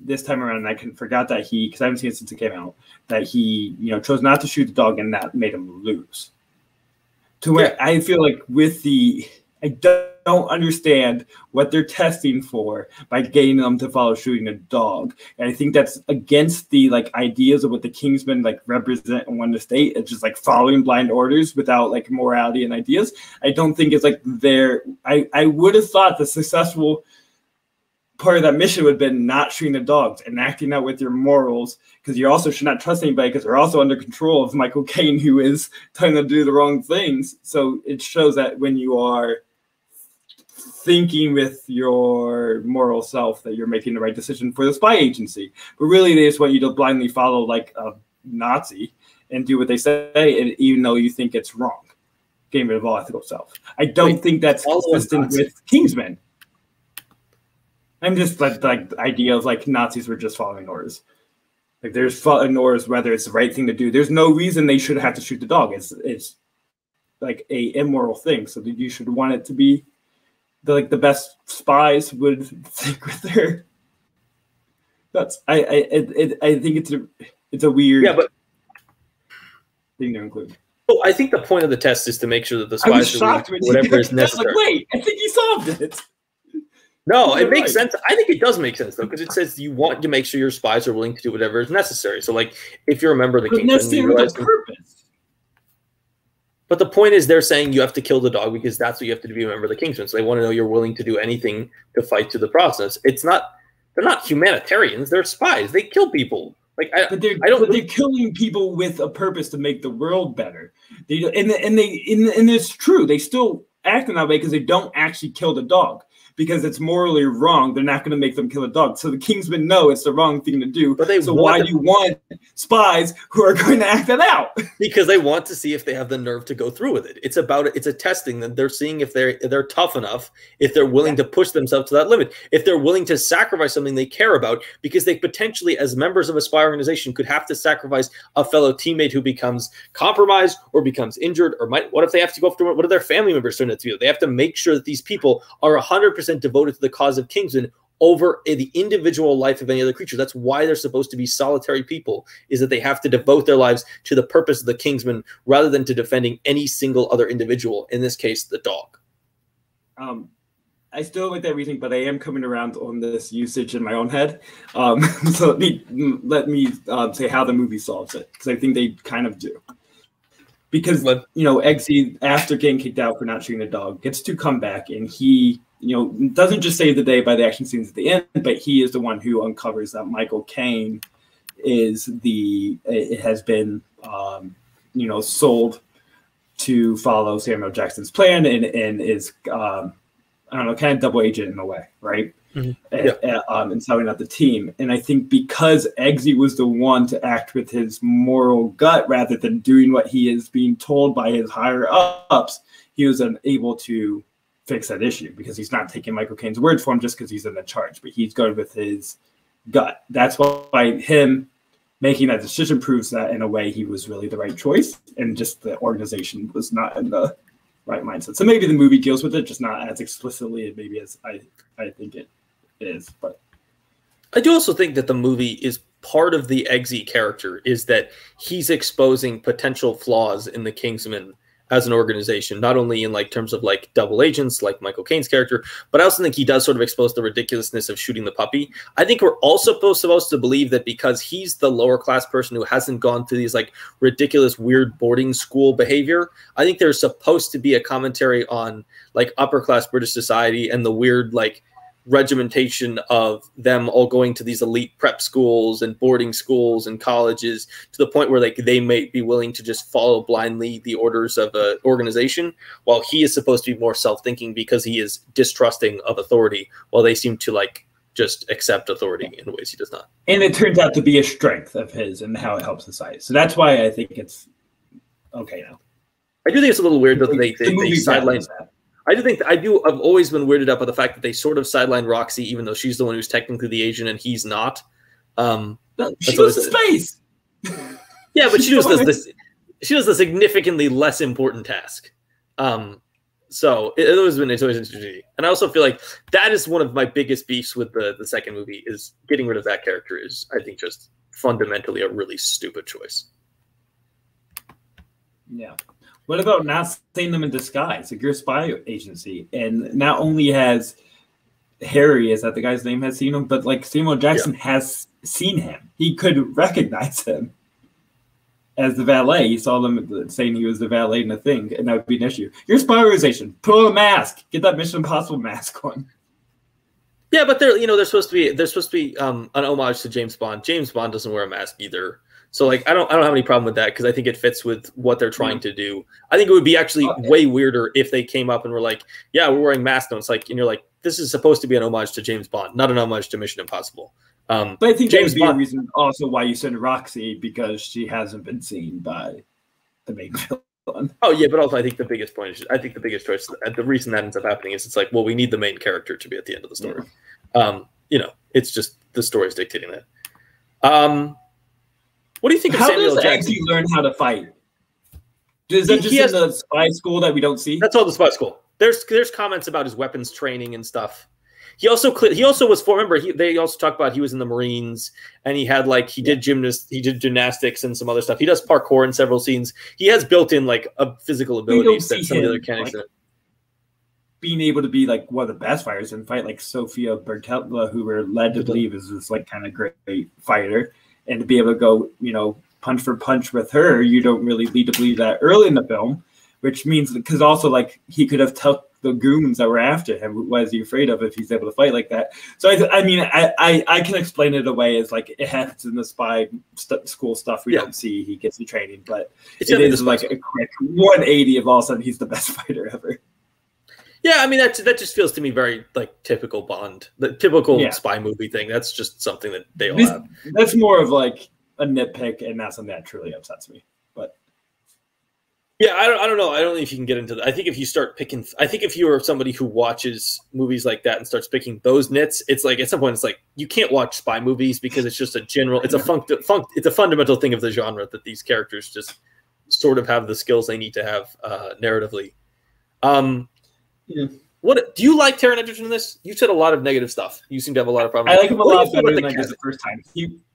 this time around. And I forgot that because I haven't seen it since it came out, that he chose not to shoot the dog, and that made him lose. To where I feel like I don't understand what they're testing for by getting them to follow shooting a dog. And I think that's against the like ideas of what the Kingsman like represent and want to state. It's just like following blind orders without like morality and ideas. I don't think it's like I would have thought the successful part of that mission would have been not shooting the dogs and acting out with your morals, because you also should not trust anybody because they're also under control of Michael Caine, who is telling them to do the wrong things. So it shows that when you are thinking with your moral self that you're making the right decision for the spy agency. But really they just want you to blindly follow like a Nazi and do what they say, and even though you think it's wrong. Getting rid of all ethical self. I don't think that's consistent with Kingsman. I'm just like the idea of like Nazis were just following orders. Like there's following orders whether it's the right thing to do. There's no reason they should have to shoot the dog. It's like a immoral thing. So that you should want it to be the best spies would think with their. That's I think it's a weird thing to include. Well, I think the point of the test is to make sure that the spies do whatever is necessary. Like, wait, I think you solved it. No, it makes sense. I think it does make sense, though, because it says you want to make sure your spies are willing to do whatever is necessary. So, like, if you remember the Kingsman, you realize the purpose. But the point is, they're saying you have to kill the dog because that's what you have to do to be a member of the Kingsman. So they want to know you're willing to do anything to fight to the process. It's not. They're not humanitarians. They're spies. They kill people. Like but they're killing people with a purpose to make the world better. And it's true. They still act in that way because they don't actually kill the dog. Because it's morally wrong, they're not going to make them kill a dog. So the Kingsmen know it's the wrong thing to do. So why do you want spies who are going to act that out? Because they want to see if they have the nerve to go through with it. It's a testing that they're seeing if they're tough enough, if they're willing to push themselves to that limit, if they're willing to sacrifice something they care about, because they potentially, as members of a spy organization, could have to sacrifice a fellow teammate who becomes compromised or becomes injured, or what if they have to go after what do their family members turn out to do? They have to make sure that these people are 100% devoted to the cause of Kingsman over the individual life of any other creature. That's why they're supposed to be solitary people, is that they have to devote their lives to the purpose of the Kingsman rather than to defending any single other individual, in this case, the dog. I still like that reasoning, but I am coming around on this usage in my own head. So let me say how the movie solves it, because I think they kind of do. Because, Eggsy, after getting kicked out for not shooting the dog, gets to come back, and he doesn't just save the day by the action scenes at the end, but he is the one who uncovers that Michael Caine has been, sold to follow Samuel Jackson's plan and is, kind of double agent in a way, right? Mm-hmm. And selling out the team. And I think because Eggsy was the one to act with his moral gut rather than doing what he is being told by his higher ups, he was unable to fix that issue because he's not taking Michael Caine's word for him just because he's in the charge, but he's going with his gut. That's why him making that decision proves that in a way he was really the right choice, and just the organization was not in the right mindset. So maybe the movie deals with it, just not as explicitly maybe as I think it is. But I do also think that the movie is part of the Eggsy character, is that he's exposing potential flaws in the Kingsman as an organization, not only in terms of double agents like Michael Caine's character, but I also think he does sort of expose the ridiculousness of shooting the puppy. I think we're also supposed to believe that because he's the lower class person who hasn't gone through these ridiculous weird boarding school behavior, I think there's supposed to be a commentary on upper class British society and the weird regimentation of them all going to these elite prep schools and boarding schools and colleges to the point where they may be willing to just follow blindly the orders of an organization, while he is supposed to be more self-thinking because he is distrusting of authority, while they seem to just accept authority in ways he does not. And it turns out to be a strength of his and how it helps society. So that's why I think it's okay now. I do think it's a little weird that they sideline that. I've always been weirded out by the fact that they sort of sideline Roxy, even though she's the one who's technically the agent and he's not. She was in space. Yeah, but she does the significantly less important task. So it's always interesting. And I also feel like that is one of my biggest beefs with the second movie, is getting rid of that character is, I think, just fundamentally a really stupid choice. Yeah. What about not seeing them in disguise? You're a spy agency, and not only has Harry, is that the guy's name, has seen him, but Samuel Jackson has seen him. He could recognize him as the valet. He saw them saying he was the valet in the thing, and that would be an issue. You're a spy organization. Put on a mask. Get that Mission Impossible mask on. Yeah, but they're supposed to be an homage to James Bond. James Bond doesn't wear a mask either. So I don't have any problem with that, because I think it fits with what they're trying to do. I think it would be actually way weirder if they came up and were yeah, we're wearing masks. And it's and you're this is supposed to be an homage to James Bond, not an homage to Mission Impossible. But I think James Bond, a reason also why you send Roxy, because she hasn't been seen by the main villain. Oh yeah, but also I think the biggest point is, I think the biggest choice, the reason that ends up happening is it's we need the main character to be at the end of the story. Yeah. It's just the story's dictating that. What do you think of Samuel Jackson? How does Eggsy learn how to fight? Is that just in the spy school that we don't see? That's all the spy school. There's comments about his weapons training and stuff. He also was they also talk about he was in the Marines, and he had he did gymnastics and some other stuff. He does parkour in several scenes. He has built in a physical abilities that some of the other mechanics being able to be one of the best fighters and fight Sofia Bertella, who we're led to believe is this kind of great fighter. And to be able to go, punch for punch with her, you don't really lead to believe that early in the film. which means because also like he could have took the goons that were after him. What is he afraid of if he's able to fight like that? So I mean, I can explain it away as like it happens in the spy school stuff we don't see. He gets the training, but it is like a quick 180 of all of a sudden he's the best fighter ever. Yeah, I mean that just feels to me very like typical Bond, the typical spy movie thing. That's just something that they all have. That's more of like a nitpick, and not something that truly upsets me. But yeah, I don't know. I don't know if you can get into that. I think if you start picking, I think if you are somebody who watches movies like that and starts picking those nits, it's like at some point it's like you can't watch spy movies because it's just a general, it's a fundamental thing of the genre that these characters just sort of have the skills they need to have narratively. Yeah. What do you like Taron Egerton in this? You said a lot of negative stuff. You seem to have a lot of problems. I like him a lot better than I did the first time.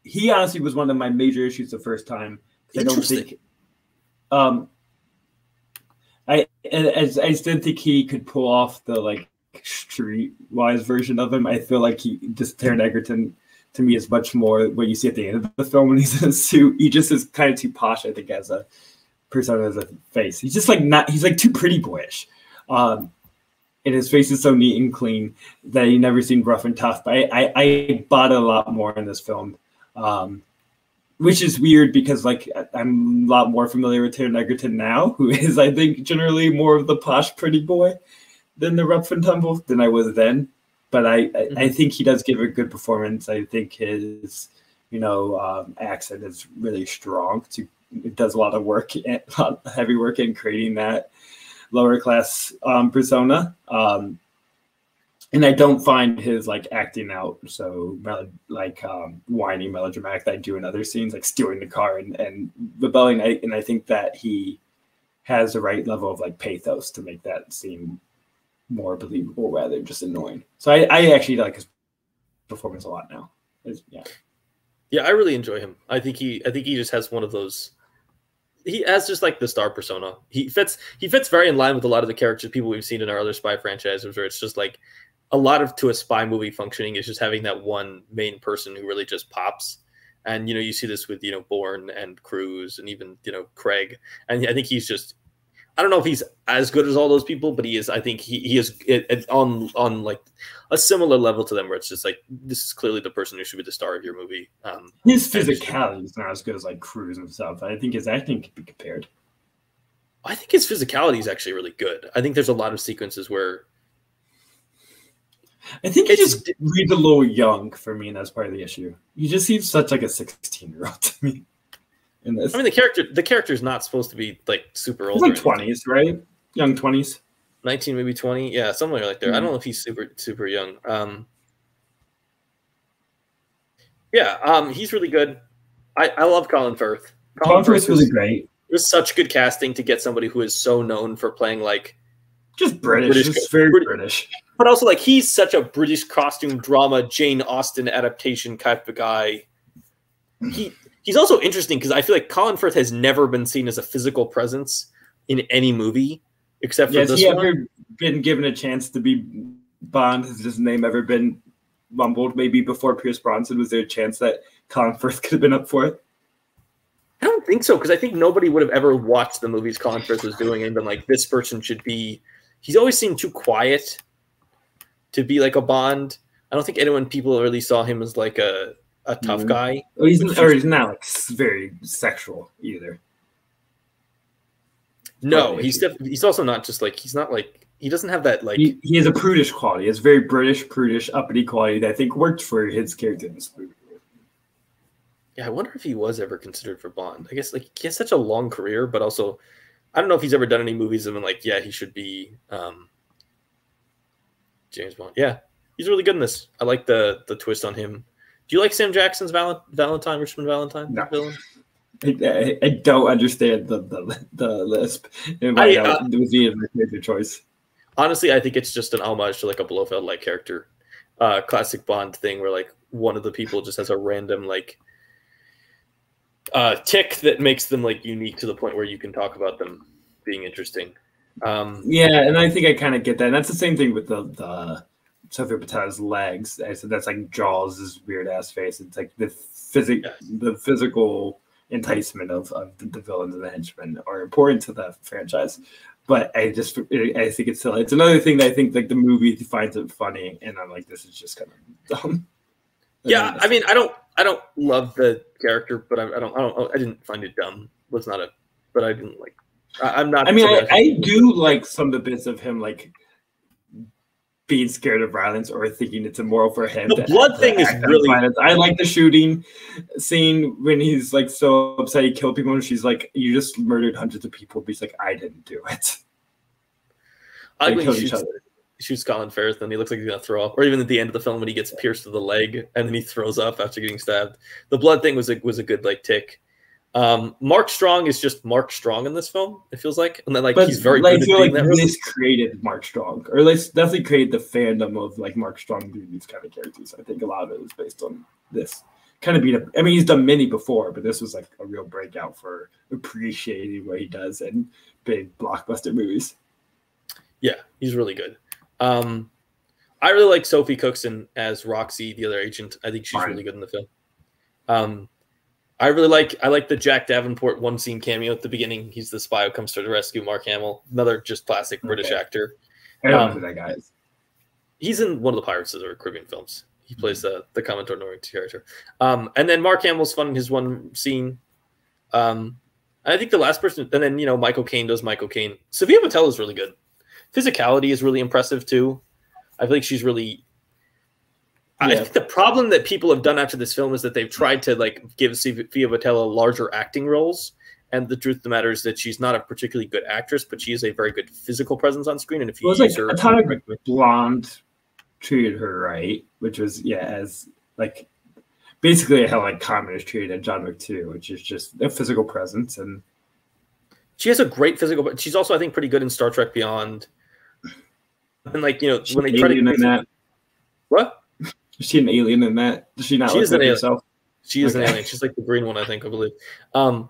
He honestly was one of my major issues the first time. I don't think. I just didn't think he could pull off the like streetwise version of him. I feel like Taron Egerton to me is much more what you see at the end of the film when he's in a suit. He just is kind of too posh, I think, as a persona, as a face. He's just like he's like too pretty boyish. And his face is so neat and clean that he never seemed rough and tough. But I bought it a lot more in this film, which is weird because like I'm a lot more familiar with Taron Egerton now, who is I think generally more of the posh pretty boy than the rough and tumble than I was then. But I think he does give a good performance. I think his accent is really strong. It does a lot of work, heavy work in creating that lower class persona, and I don't find his like acting out so whiny melodramatic that I do in other scenes, like stealing the car and rebelling. And I think that he has the right level of like pathos to make that seem more believable rather than just annoying. So I actually like his performance a lot now. Yeah, I really enjoy him. I think he just has one of those. He has just like the star persona. He fits very in line with a lot of the characters people we've seen in our other spy franchises, where it's just like a lot of to a spy movie functioning is just having that one main person who really just pops. And you see this with Bourne and Cruise and even Craig. And I think he's just, I don't know if he's as good as all those people, but he is. I think he is on like a similar level to them, where it's just like this is clearly the person who should be the star of your movie. His physicality is not as good as like Cruise and stuff. I think his acting could be compared. I think his physicality is actually really good. I think there's a lot of sequences where I think he just reads a little young for me, and that's part of the issue. He just seems such like a 16-year-old to me. In this. I mean, the character is not supposed to be like super old. He's like 20s, right? Young 20s. 19, maybe 20. Yeah, somewhere like there. Mm-hmm. I don't know if he's super young. He's really good. I love Colin Firth. Colin Firth's really great. It was such good casting to get somebody who is so known for playing like just British, just very British. But also like he's such a British costume drama Jane Austen adaptation type of guy. He's also interesting because I feel like Colin Firth has never been seen as a physical presence in any movie except for this one. Has he ever been given a chance to be Bond? Has his name ever been mumbled? Maybe before Pierce Brosnan, was there a chance that Colin Firth could have been up for it? I don't think so, because I think nobody would have ever watched the movies Colin Firth was doing and been like, this person should be... He's always seemed too quiet to be like a Bond. I don't think people really saw him as like a tough guy. Well, he's not like very sexual either. No, he's also not just like he's not like he doesn't have that like he has a prudish quality. He has very British, prudish, uppity quality that I think worked for his character in this movie. Yeah, I wonder if he was ever considered for Bond. I guess like he has such a long career, but also I don't know if he's ever done any movies and been like, yeah, he should be James Bond. Yeah, he's really good in this. I like the twist on him. Do you like Sam Jackson's Valentine, Richmond Valentine? No. Villain? I don't understand the lisp. It was my favorite choice. Honestly, I think it's just an homage to like a Blofeld-like character, classic Bond thing where like one of the people just has a random like tick that makes them like unique to the point where you can talk about them being interesting. Yeah, and I think I kind of get that. And that's the same thing with the Sofia Boutell's legs. I said that's like Jaws' weird ass face. It's like the physical enticement of the villains and the henchmen are important to the franchise. But I think it's silly. It's another thing that I think like the movie finds it funny, and I'm like, this is just kind of dumb. Yeah, I mean, I don't love the character, but I didn't find it dumb. But I didn't like. I'm not. I mean, I do like some of the bits of him like being scared of violence or thinking it's immoral for him. The blood thing is really. Violence. I like the shooting scene when he's like so upset he killed people, and she's like, "You just murdered hundreds of people," but he's like, "I didn't do it." I like when he shoots Colin Farrell, then he looks like he's gonna throw up. Or even at the end of the film when he gets pierced to the leg and then he throws up after getting stabbed. The blood thing was a good like tick. Mark Strong is just Mark Strong in this film. It feels like, and then he's very good at doing that. This created Mark Strong, or like definitely created the fandom of like Mark Strong doing these kind of characters. I think a lot of it was based on this kind of I mean, he's done many before, but this was like a real breakout for appreciating what he does in big blockbuster movies. Yeah, he's really good. I really like Sophie Cookson as Roxy, the other agent. I think she's really good in the film. I like the Jack Davenport one scene cameo at the beginning. He's the spy who comes to the rescue Mark Hamill. Another just classic British actor. I don't know who that guy is. He's in one of the Pirates of the Caribbean films. He plays the Commodore Norrington character. And then Mark Hamill's fun in his one scene. I think the last person, and then Michael Caine does Michael Caine. Sophia Boutella is really good. Physicality is really impressive too. I feel like she's really. Yeah. I think the problem that people have done after this film is that they've tried to give Sophia Boutella larger acting roles, and the truth of the matter is that she's not a particularly good actress, but she is a very good physical presence on screen. And if you use her, Atomic Blonde treated her right, which was as basically how Common is treated John Wick 2, which is just a physical presence, and she has a great physical. But she's also, I think, pretty good in Star Trek Beyond. And when they try to in that, what? Is she an alien in that? Does she not look like herself? She is an alien. She's like the green one, I believe. Yeah,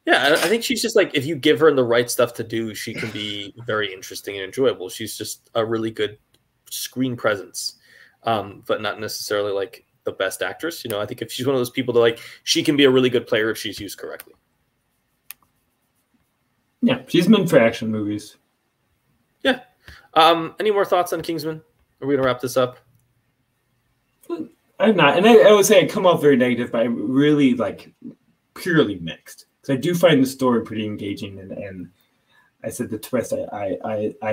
I think she's just if you give her the right stuff to do, she can be very interesting and enjoyable. She's just a really good screen presence, but not necessarily the best actress. I think if she's one of those people that she can be a really good player if she's used correctly. Yeah, she's meant for action movies. Yeah. Any more thoughts on Kingsman? Are we gonna wrap this up? I'm not, and I would say I come off very negative, but I'm really purely mixed because I do find the story pretty engaging, and I said the twist I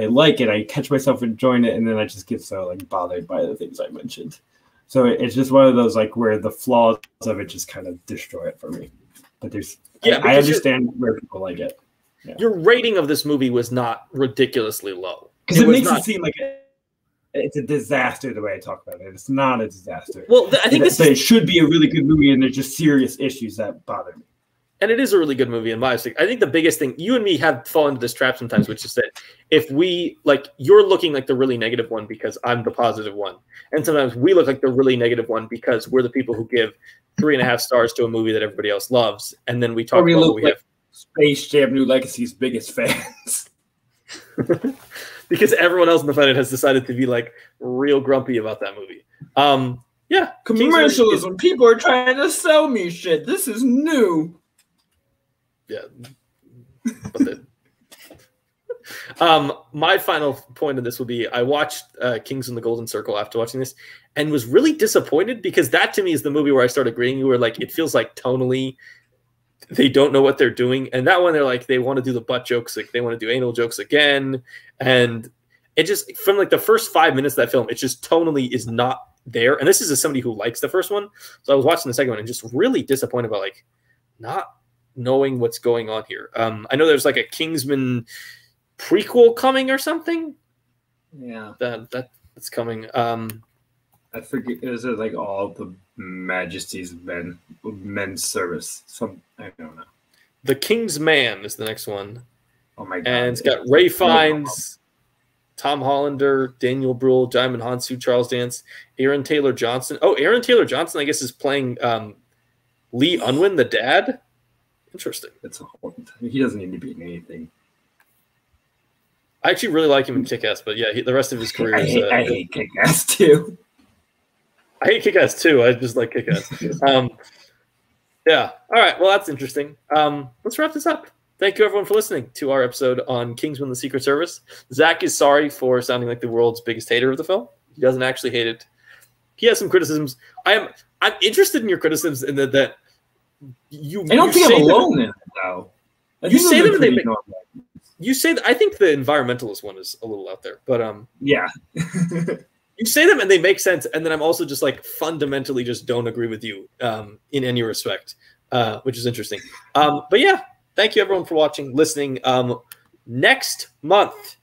like it. I catch myself enjoying it, and then I just get so bothered by the things I mentioned. So it's just one of those where the flaws of it just kind of destroy it for me. But I understand where people like it. Yeah. Your rating of this movie was not ridiculously low. Because it makes it seem like it's a disaster the way I talk about it. It's not a disaster. Well, I think it should be a really good movie, and there's just serious issues that bother me. And it is a really good movie in my opinion. I think the biggest thing, you and me have fallen into this trap sometimes, which is that if we, you're looking like the really negative one because I'm the positive one. And sometimes we look like the really negative one because we're the people who give 3.5 stars to a movie that everybody else loves. And then we talk about what we have. Space Jam New Legacy's biggest fans. Because everyone else in the planet has decided to be real grumpy about that movie. Yeah. Commercialism. People are trying to sell me shit. This is new. Yeah. My final point of this will be I watched Kings in the Golden Circle after watching this and was really disappointed because that to me is the movie where I started agreeing. You were it feels tonally they don't know what they're doing. And that one, they're they want to do the butt jokes. They want to do anal jokes again. And it just, from the first 5 minutes of that film, it just tonally is not there. And this is as somebody who likes the first one. So I was watching the second one and just really disappointed about not knowing what's going on here. I know there's a Kingsman prequel coming or something. Yeah. That's coming. I forget, is it all the Majesty's men's service? I don't know. The King's Man is the next one. Oh my god! And it's got Ray Fiennes, Tom Hollander, Daniel Bruhl, Jaimin Hansu, Charles Dance, Aaron Taylor Johnson. Oh, Aaron Taylor Johnson, I guess, is playing Lee Unwin, the dad. Interesting. He doesn't need to be in anything. I actually really like him in Kick-Ass, but yeah, the rest of his career is... I hate Kick-Ass too. I hate Kick-Ass too. I just like Kick-Ass. Yeah. All right. Well, that's interesting. Let's wrap this up. thank you everyone for listening to our episode on Kingsman: The Secret Service. Zach is sorry for sounding like the world's biggest hater of the film. He doesn't actually hate it. He has some criticisms. I'm interested in your criticisms in that you. I don't think I'm alone in it though. You say them and they make. You say that I think the environmentalist one is a little out there, but yeah. You say them and they make sense, and then I'm also just like fundamentally just don't agree with you in any respect, which is interesting. But yeah, thank you everyone for watching, listening. Next month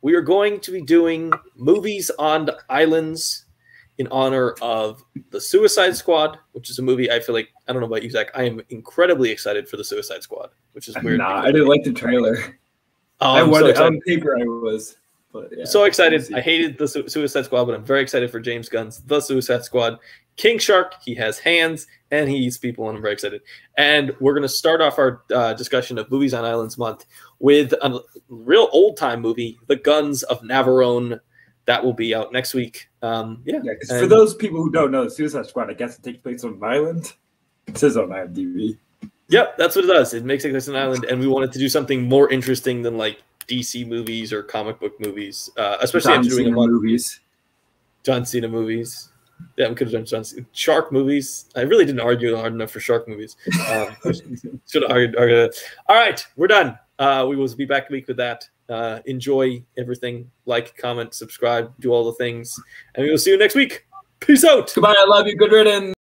we are going to be doing movies on islands in honor of The Suicide Squad, which is a movie I feel like, I don't know about you, Zach, I am incredibly excited for The Suicide Squad, which is weird. Nah, I didn't like the trailer. Oh, I wanted on paper I was. But yeah, so excited. I hated the Suicide Squad, but I'm very excited for James Gunn's The Suicide Squad. King Shark, he has hands and he eats people, and I'm very excited. And we're going to start off our discussion of Movies on Islands month with a real old-time movie, The Guns of Navarone. That will be out next week. Because for those people who don't know, The Suicide Squad, I guess it takes place on an island. It says on IMDb. Yep, that's what it does. It makes it place on an island, and we wanted to do something more interesting than like DC movies or comic book movies, especially after doing John Cena movies. Yeah, we could have done John Cena. Shark movies. I really didn't argue hard enough for shark movies. Should have argued that. All right, we're done. We will be back week with that. Enjoy everything. Like, comment, subscribe, do all the things, and we will see you next week. Peace out. Goodbye. I love you. Good riddance.